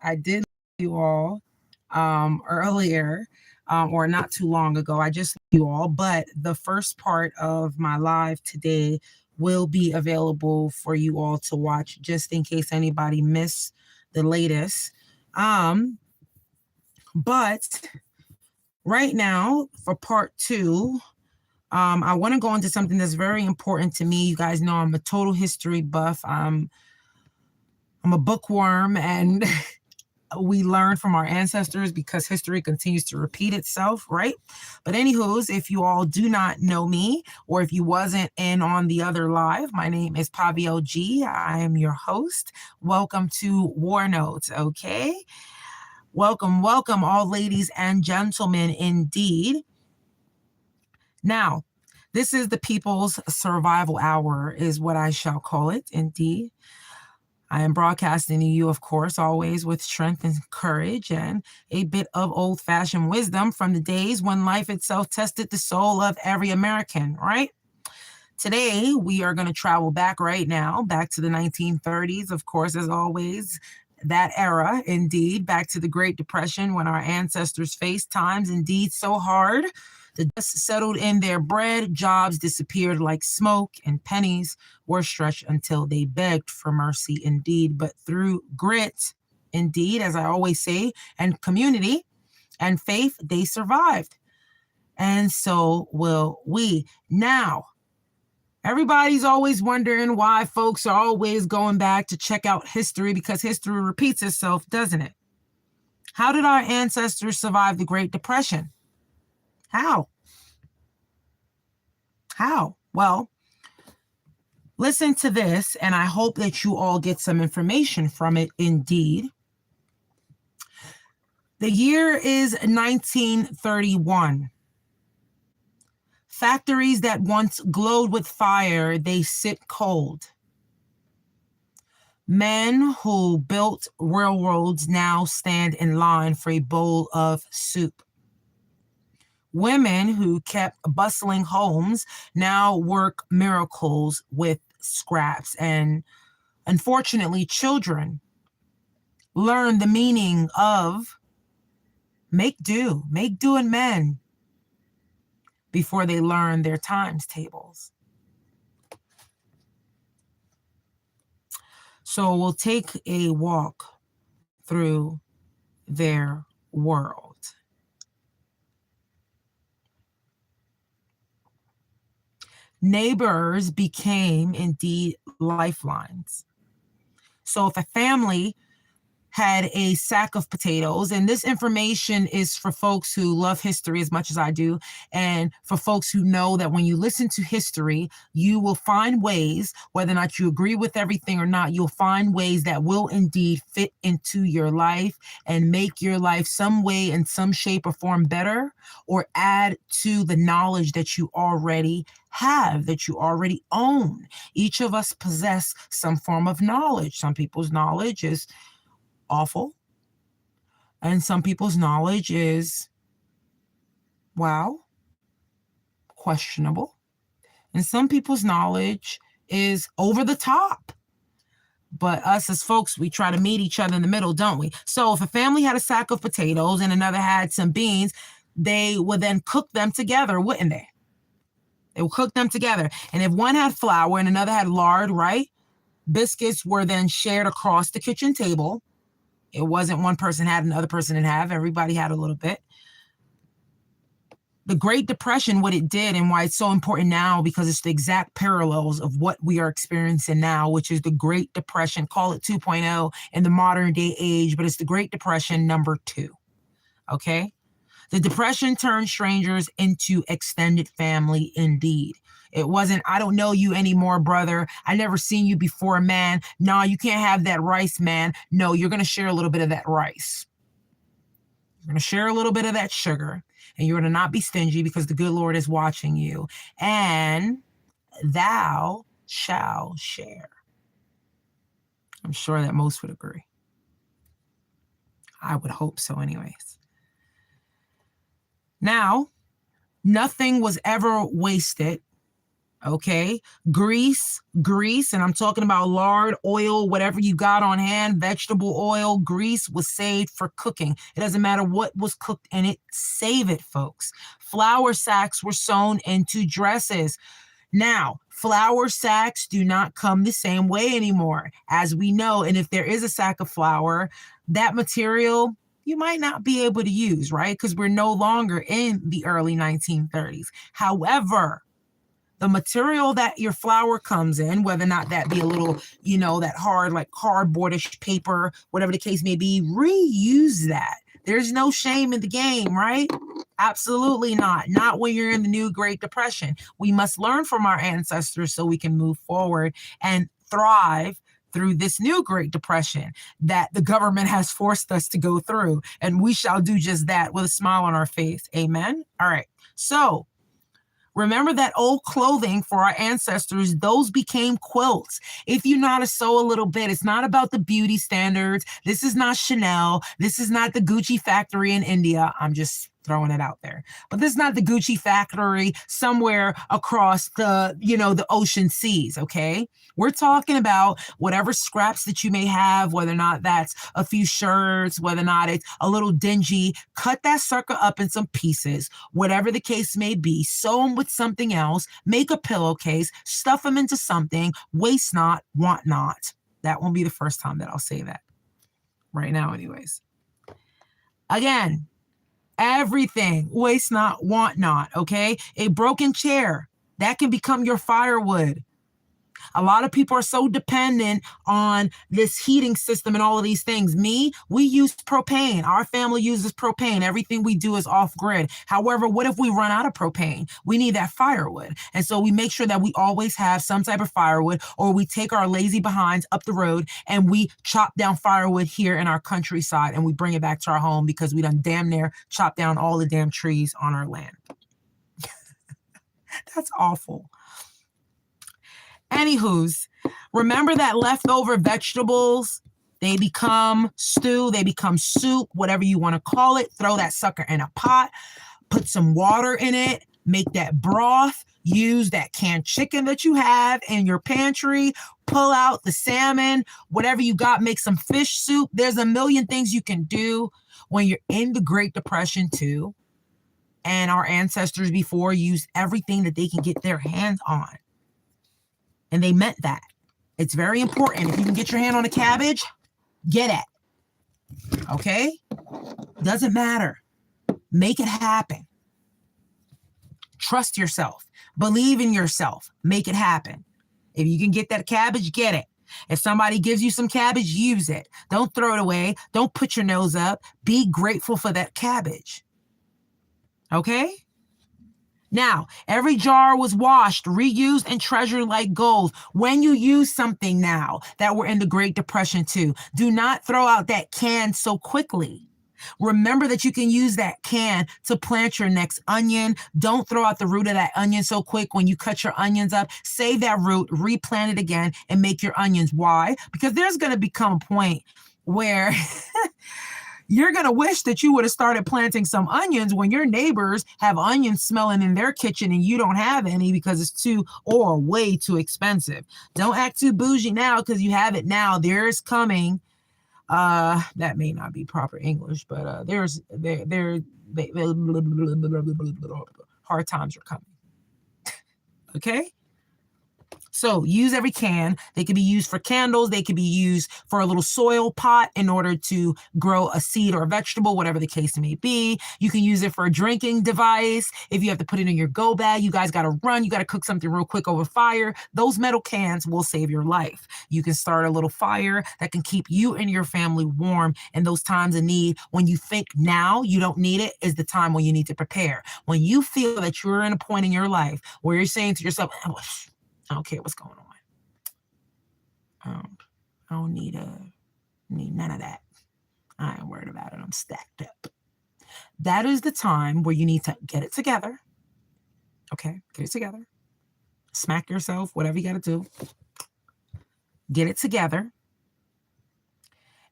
I did you all earlier or not too long ago. I just you all, but the first part of my live today will be available for you all to watch just in case anybody missed the latest. But right now for part two, I want to go into something that's very important to me. You guys know I'm a total history buff. I'm a bookworm, and we learn from our ancestors because history continues to repeat itself, right? But anywho's, if you all do not know me, or if you wasn't in on the other live, my name is Pavio G. I am your host. Welcome to War Notes, okay? Welcome, welcome, all ladies and gentlemen, indeed. Now, this is the People's Survival Hour, is what I shall call it, indeed. I am broadcasting to you, of course, always with strength and courage and a bit of old-fashioned wisdom from the days when life itself tested the soul of every American, right? Today, we are going to travel back right now, back to the 1930s, of course, as always, that era, indeed, back to the Great Depression when our ancestors faced times indeed so hard. The dust settled in their bread, jobs disappeared like smoke, and pennies were stretched until they begged for mercy indeed. But through grit, indeed, as I always say, and community and faith, they survived. And so will we. Now, everybody's always wondering why folks are always going back to check out history, because history repeats itself, doesn't it? How did our ancestors survive the Great Depression? How? Well, listen to this, and I hope that you all get some information from it indeed. The year is 1931. Factories that once glowed with fire, they sit cold. Men who built railroads now stand in line for a bowl of soup. Women who kept bustling homes now work miracles with scraps. And unfortunately, children learn the meaning of make do and men before they learn their times tables. So we'll take a walk through their world. Neighbors became indeed lifelines. So if a family had a sack of potatoes, and this information is for folks who love history as much as I do, and for folks who know that when you listen to history, you will find ways, whether or not you agree with everything or not, you'll find ways that will indeed fit into your life and make your life some way in some shape or form better, or add to the knowledge that you already have, that you already own. Each of us possess some form of knowledge. Some people's knowledge is awful, and some people's knowledge is, wow, questionable, and some people's knowledge is over the top. But us as folks, we try to meet each other in the middle, don't we? So if a family had a sack of potatoes and another had some beans, they would then cook them together, wouldn't they? They would cook them together. And if one had flour and another had lard, right, biscuits were then shared across the kitchen table. It wasn't one person had and the other person didn't have. Everybody had a little bit. The Great Depression, what it did and why it's so important now, because it's the exact parallels of what we are experiencing now, which is the Great Depression, call it 2.0 in the modern day age, but it's the Great Depression number 2, okay? The Depression turned strangers into extended family indeed. It wasn't, I don't know you anymore, brother. I never seen you before, man. No, you can't have that rice, man. No, you're going to share a little bit of that rice. You're going to share a little bit of that sugar. And you're going to not be stingy because the good Lord is watching you. And thou shall share. I'm sure that most would agree. I would hope so anyways. Now, nothing was ever wasted Okay, grease, and I'm talking about lard, oil, whatever you got on hand, vegetable oil, grease was saved for cooking. It doesn't matter what was cooked in it, save it, folks. Flour sacks were sewn into dresses. Now, flour sacks do not come the same way anymore, as we know. And if there is a sack of flour, that material you might not be able to use, right? Because we're no longer in the early 1930s. However, the material that your flour comes in, whether or not that be a little, that hard, like cardboardish paper, whatever the case may be, reuse that. There's no shame in the game, right? Absolutely not. Not when you're in the new Great Depression. We must learn from our ancestors so we can move forward and thrive through this new Great Depression that the government has forced us to go through. And we shall do just that with a smile on our face. Amen. All right. So, remember that old clothing for our ancestors, those became quilts. If you know how to sew a little bit, it's not about the beauty standards. This is not Chanel. This is not the Gucci factory in India. I'm just throwing it out there. But this is not the Gucci factory somewhere across the ocean seas, okay? We're talking about whatever scraps that you may have, whether or not that's a few shirts, whether or not it's a little dingy, cut that sucker up in some pieces, whatever the case may be, sew them with something else, make a pillowcase, stuff them into something, waste not, want not. That won't be the first time that I'll say that. Right now, anyways. Again, everything, waste not, want not, okay? A broken chair, that can become your firewood. A lot of people are so dependent on this heating system and all of these things. We use propane. Our family uses propane. Everything we do is off grid. However, what if we run out of propane? We need that firewood. And so we make sure that we always have some type of firewood, or we take our lazy behinds up the road and we chop down firewood here in our countryside and we bring it back to our home because we done damn near chop down all the damn trees on our land. That's awful. Anywho's, remember that leftover vegetables, they become stew, they become soup, whatever you want to call it. Throw that sucker in a pot, put some water in it, make that broth, use that canned chicken that you have in your pantry, pull out the salmon, whatever you got, make some fish soup. There's a million things you can do when you're in the Great Depression too. And our ancestors before used everything that they can get their hands on. And they meant that. It's very important. If you can get your hand on a cabbage, get it. Okay? Doesn't matter. Make it happen. Trust yourself. Believe in yourself. Make it happen. If you can get that cabbage, get it. If somebody gives you some cabbage, use it. Don't throw it away. Don't put your nose up. Be grateful for that cabbage. Okay? Now, every jar was washed, reused, and treasured like gold. When you use something now that we're in the Great Depression too, do not throw out that can so quickly. Remember that you can use that can to plant your next onion. Don't throw out the root of that onion so quick when you cut your onions up. Save that root, replant it again, and make your onions. Why? Because there's going to become a point where you're going to wish that you would have started planting some onions when your neighbors have onions smelling in their kitchen and you don't have any because it's way too expensive. Don't act too bougie now because you have it now. There's coming. That may not be proper English, but hard times are coming. Okay? So use every can. They could be used for candles. They could be used for a little soil pot in order to grow a seed or a vegetable, whatever the case may be. You can use it for a drinking device. If you have to put it in your go bag, you guys got to run. You got to cook something real quick over fire. Those metal cans will save your life. You can start a little fire that can keep you and your family warm in those times of need. When you think now you don't need it is the time when you need to prepare. When you feel that you're in a point in your life where you're saying to yourself, I don't care what's going on. I don't need none of that. I ain't worried about it. I'm stacked up. That is the time where you need to get it together. Okay, get it together. Smack yourself, whatever you got to do. Get it together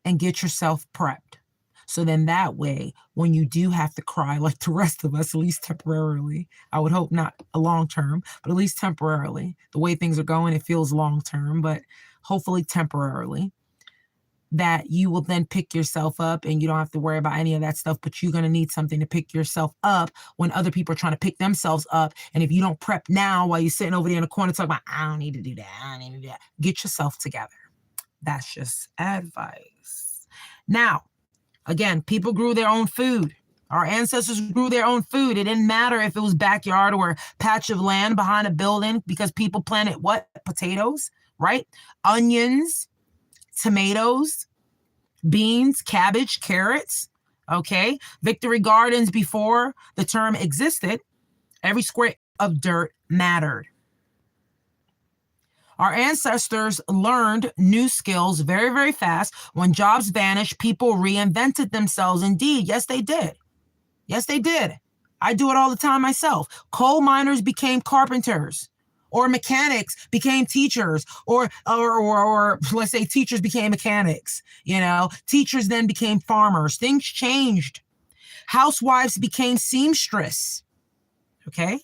and get yourself prepped. So then that way, when you do have to cry like the rest of us, at least temporarily, I would hope not a long term, but at least temporarily, the way things are going, it feels long term, but hopefully temporarily, that you will then pick yourself up and you don't have to worry about any of that stuff, but you're going to need something to pick yourself up when other people are trying to pick themselves up. And if you don't prep now while you're sitting over there in the corner talking about, I don't need to do that, I don't need to do that, get yourself together. That's just advice. Now, again, people grew their own food. Our ancestors grew their own food. It didn't matter if it was backyard or a patch of land behind a building, because people planted what? Potatoes, right? Onions, tomatoes, beans, cabbage, carrots. Okay. Victory Gardens, before the term existed, every square of dirt mattered. Our ancestors learned new skills very, very fast. When jobs vanished, people reinvented themselves. Indeed, yes, they did. Yes, they did. I do it all the time myself. Coal miners became carpenters, or mechanics became teachers, or let's say teachers became mechanics. You know, teachers then became farmers. Things changed. Housewives became seamstress, okay,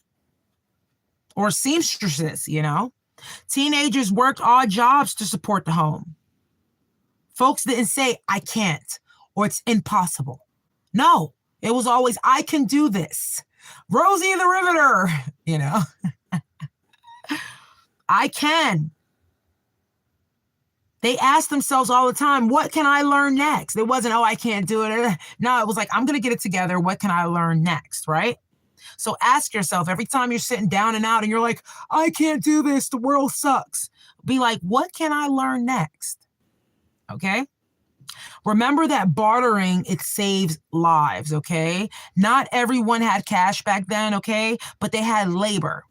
or seamstresses. You know. Teenagers worked odd jobs to support the home. Folks didn't say, I can't, or it's impossible. No, it was always, I can do this. Rosie the Riveter, you know, I can. They asked themselves all the time, what can I learn next? It wasn't, oh, I can't do it. No, it was like, I'm going to get it together. What can I learn next, right? So ask yourself every time you're sitting down and out and you're like, I can't do this, the world sucks. Be like, what can I learn next? Okay. Remember that bartering, it saves lives. Okay. Not everyone had cash back then. Okay. But they had labor.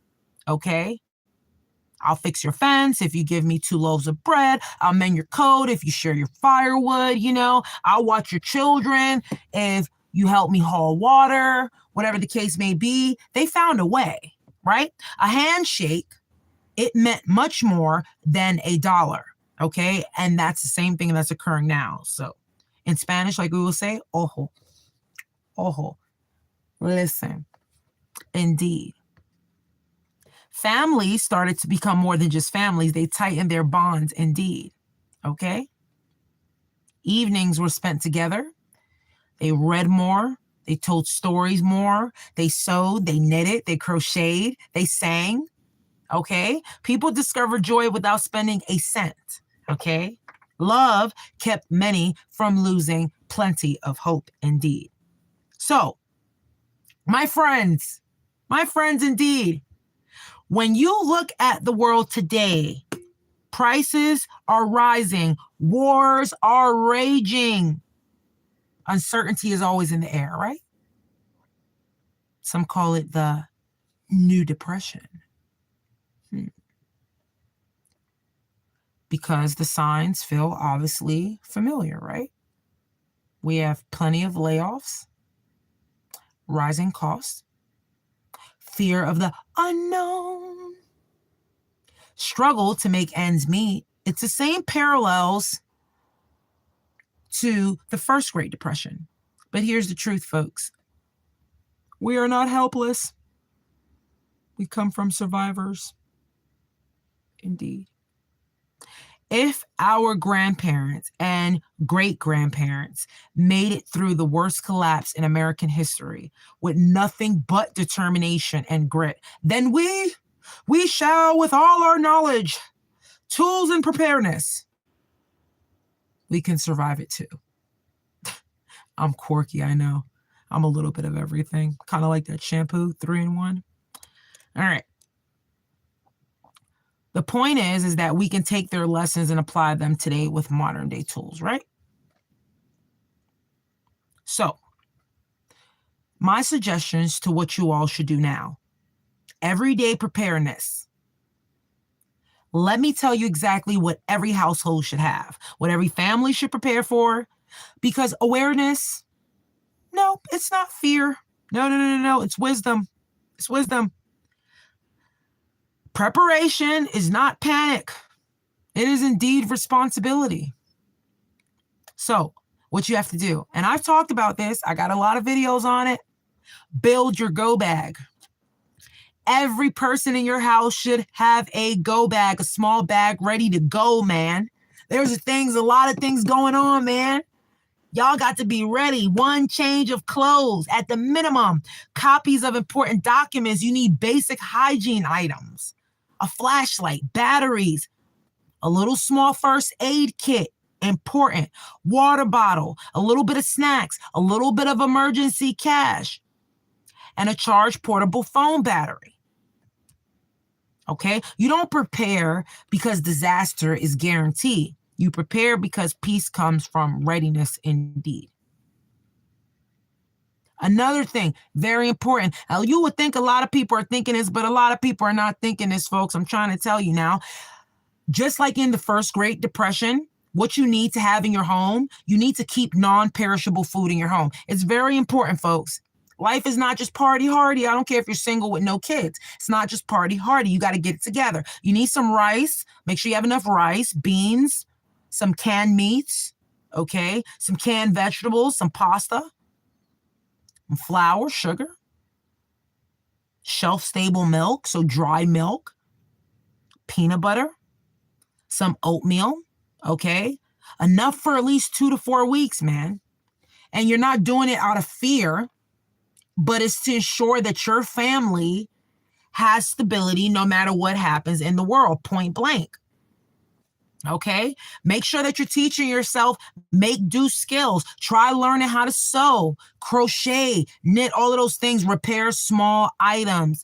Okay. I'll fix your fence if you give me 2 loaves of bread. I'll mend your coat if you share your firewood. You know, I'll watch your children if you help me haul water, whatever the case may be. They found a way, right? A handshake, it meant much more than $1, okay? And that's the same thing that's occurring now. So in Spanish, like we will say, ojo, ojo, listen, indeed. Families started to become more than just families. They tightened their bonds, indeed, okay? Evenings were spent together. They read more. They told stories more. They sewed, they knitted, they crocheted, they sang. Okay. People discovered joy without spending a cent. Okay. Love kept many from losing plenty of hope, indeed. So, my friends indeed, when you look at the world today, prices are rising, wars are raging. Uncertainty is always in the air, right? Some call it the new depression. Because the signs feel obviously familiar, right? We have plenty of layoffs, rising costs, fear of the unknown, struggle to make ends meet. It's the same parallels to the first Great Depression. But here's the truth, folks. We are not helpless. We come from survivors. Indeed. If our grandparents and great-grandparents made it through the worst collapse in American history with nothing but determination and grit, then we shall, with all our knowledge, tools, and preparedness, we can survive it too. I'm quirky, I know. I'm a little bit of everything. Kind of like that shampoo, 3-in-1. All right. The point is that we can take their lessons and apply them today with modern day tools, right? So, my suggestions to what you all should do now. Everyday preparedness. Let me tell you exactly what every household should have, what every family should prepare for, because awareness, no, it's not fear. No, it's wisdom. It's wisdom. Preparation is not panic. It is indeed responsibility. So what you have to do. And I've talked about this. I got a lot of videos on it. Build your go bag. Every person in your house should have a go bag, a small bag ready to go, man. There's a lot of things going on, man. Y'all got to be ready. One change of clothes at the minimum. Copies of important documents. You need basic hygiene items. A flashlight, batteries, a little small first aid kit. Important. Water bottle, a little bit of snacks, a little bit of emergency cash, and a charged portable phone battery. Okay? You don't prepare because disaster is guaranteed. You prepare because peace comes from readiness indeed. Another thing, very important. Now, you would think a lot of people are thinking this, but a lot of people are not thinking this, folks. I'm trying to tell you now. Just like in the first Great Depression, what you need to have in your home, you need to keep non-perishable food in your home. It's very important, folks. Life is not just party hardy. I don't care if you're single with no kids. It's not just party hardy. You got to get it together. You need some rice. Make sure you have enough rice, beans, some canned meats, okay? Some canned vegetables, some pasta, some flour, sugar, shelf-stable milk, so dry milk, peanut butter, some oatmeal, okay? Enough for at least 2 to 4 weeks, man. And you're not doing it out of fear, but it's to ensure that your family has stability no matter what happens in the world, point blank. Okay? Make sure that you're teaching yourself make-do skills. Try learning how to sew, crochet, knit, all of those things, repair small items.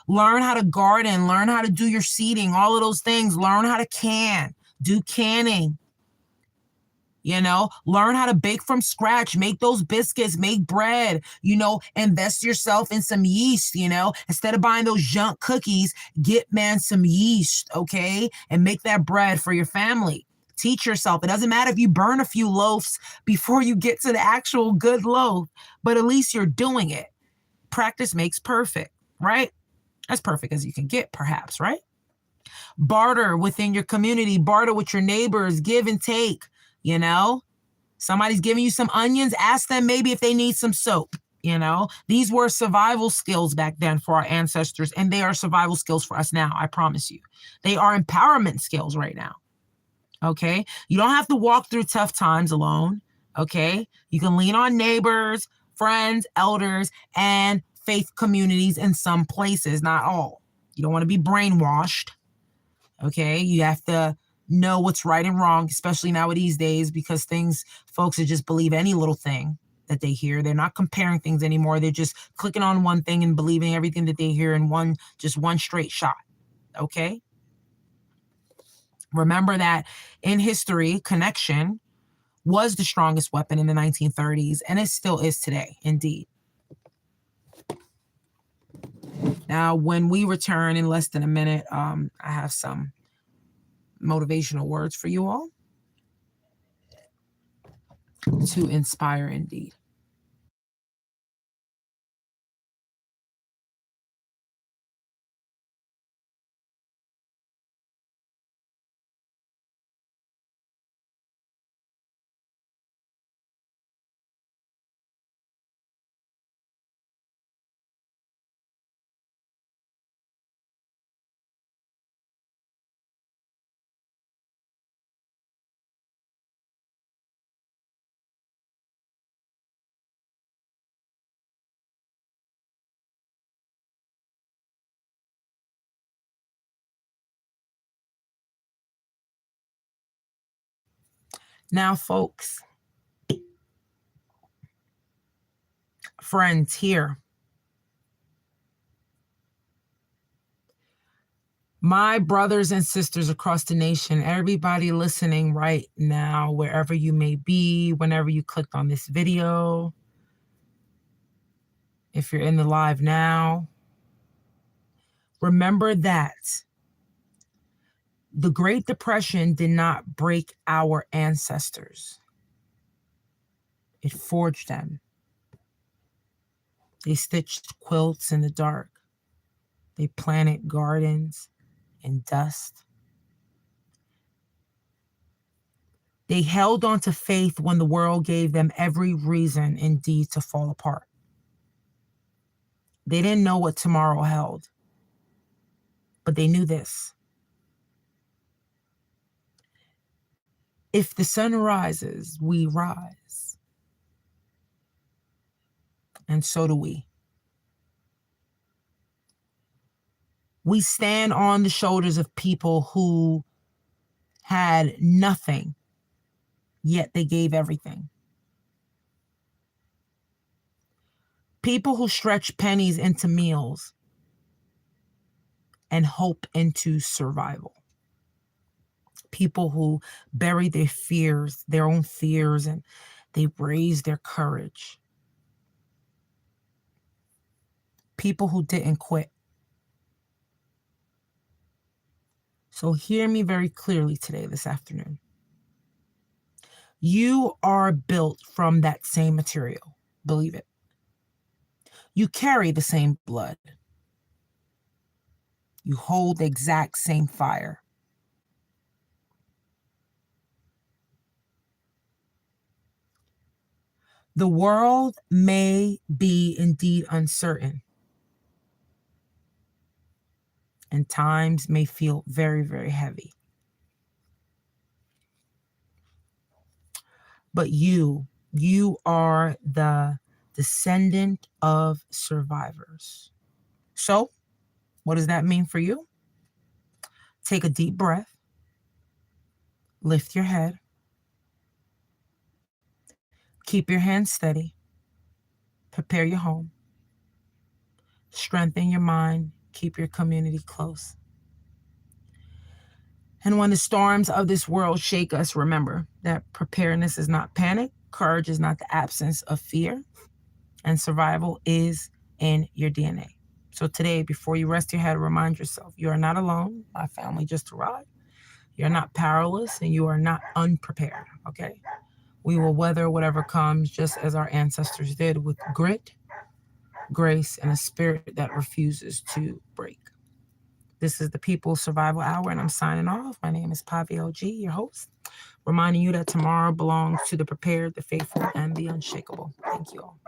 Learn how to garden, learn how to do your seeding, all of those things. Learn how to can, do canning. You know, learn how to bake from scratch, make those biscuits, make bread, you know, invest yourself in some yeast, you know, instead of buying those junk cookies, get, man, some yeast, okay? And make that bread for your family. Teach yourself. It doesn't matter if you burn a few loaves before you get to the actual good loaf, but at least you're doing it. Practice makes perfect, right? As perfect as you can get, perhaps, right? Barter within your community, barter with your neighbors, give and take. You know, somebody's giving you some onions, ask them maybe if they need some soap. You know, these were survival skills back then for our ancestors, and they are survival skills for us now. I promise you, they are empowerment skills right now. Okay. You don't have to walk through tough times alone. Okay. You can lean on neighbors, friends, elders, and faith communities in some places, not all. You don't want to be brainwashed. Okay. You have to know what's right and wrong, especially nowadays days, because folks are just believe any little thing that they hear. They're not comparing things anymore. They're just clicking on one thing and believing everything that they hear in one straight shot. Okay. Remember that in history, connection was the strongest weapon in the 1930s, and it still is today, indeed. Now, when we return in less than a minute, I have some motivational words for you all to inspire indeed. Now, folks, friends here, my brothers and sisters across the nation, everybody listening right now, wherever you may be, whenever you clicked on this video, if you're in the live now, remember that the Great Depression did not break our ancestors. It forged them. They stitched quilts in the dark. They planted gardens in dust. They held on to faith when the world gave them every reason indeed to fall apart. They didn't know what tomorrow held, but they knew this. If the sun rises, we rise. And so do we. We stand on the shoulders of people who had nothing, yet they gave everything. People who stretch pennies into meals and hope into survival. People who bury their fears, their own fears, and they raise their courage. People who didn't quit. So hear me very clearly today, this afternoon. You are built from that same material. Believe it. You carry the same blood. You hold the exact same fire. The world may be indeed uncertain, and times may feel very, very heavy. But you are the descendant of survivors. So, what does that mean for you? Take a deep breath. Lift your head. Keep your hands steady. Prepare your home. Strengthen your mind. Keep your community close. And when the storms of this world shake us, remember that preparedness is not panic. Courage is not the absence of fear. And survival is in your DNA. So today, before you rest your head, remind yourself, you are not alone. My family just arrived. You're not powerless and you are not unprepared, okay? We will weather whatever comes just as our ancestors did, with grit, grace, and a spirit that refuses to break. This is the People's Survival Hour, and I'm signing off. My name is Pavio G, your host, reminding you that tomorrow belongs to the prepared, the faithful, and the unshakable. Thank you all.